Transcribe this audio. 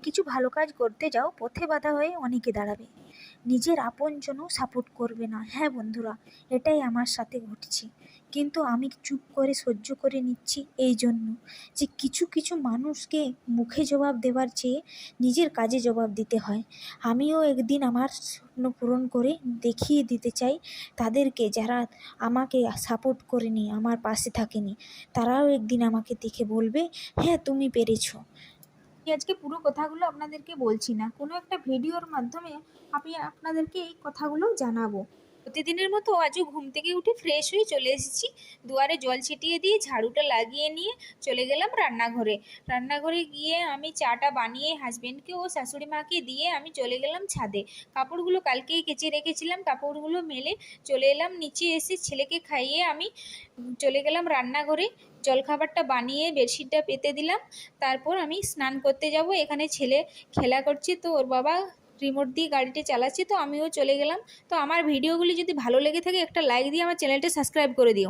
কিছু ভালো কাজ করতে যাও, পথে বাধা হয়ে অনেকে দাঁড়াবে, নিজের আপনজনও সাপোর্ট করবে না। হ্যাঁ বন্ধুরা, এটাই আমার সাথে ঘটছে, কিন্তু আমি চুপ করে সহ্য করে নিচ্ছি এই জন্য যে কিছু কিছু মানুষকে মুখে জবাব দেওয়ার চেয়ে নিজের কাজে জবাব দিতে হয়। আমিও একদিন আমার স্বপ্ন পূরণ করে দেখিয়ে দিতে চাই তাদেরকে, যারা আমাকে সাপোর্ট করেনি, আমার পাশে থাকেনি, তারাও একদিন আমাকে দেখে বলবে, হ্যাঁ তুমি পেরেছো। আজকে পুরো কথাগুলো আপনাদেরকে বলছি না, কোনো একটা ভিডিওর মাধ্যমে আমি আপনাদেরকে এই কথাগুলো জানাবো। প্রতিদিনের মতো আজও ঘুম থেকে উঠে ফ্রেশ হয়ে চলে এসেছি, দুয়ারে জল ছিটিয়ে দিয়ে ঝাড়ুটা লাগিয়ে নিয়ে চলে গেলাম রান্নাঘরে। রান্নাঘরে গিয়ে আমি চাটা বানিয়ে হাজবেন্ডকে ও শাশুড়ি মাকে দিয়ে আমি চলে গেলাম ছাদে। কাপড়গুলো কালকেই কেচে রেখেছিলাম, কাপড়গুলো মেলে চলে এলাম নিচে। এসে ছেলেকে খাইয়ে আমি চলে গেলাম রান্নাঘরে, জলখাবারটা বানিয়ে বেডশিটটা পেতে দিলাম। তারপর আমি স্নান করতে যাব। এখানে ছেলে খেলা করছে, তো ওর বাবা রিমোট দিয়ে গাড়িটা চালাচ্ছে, তো আমিও চলে গেলাম। তো আমার ভিডিওগুলি যদি ভালো লেগে থাকে একটা লাইক দিয়ে আমার চ্যানেলটা সাবস্ক্রাইব করে দিও।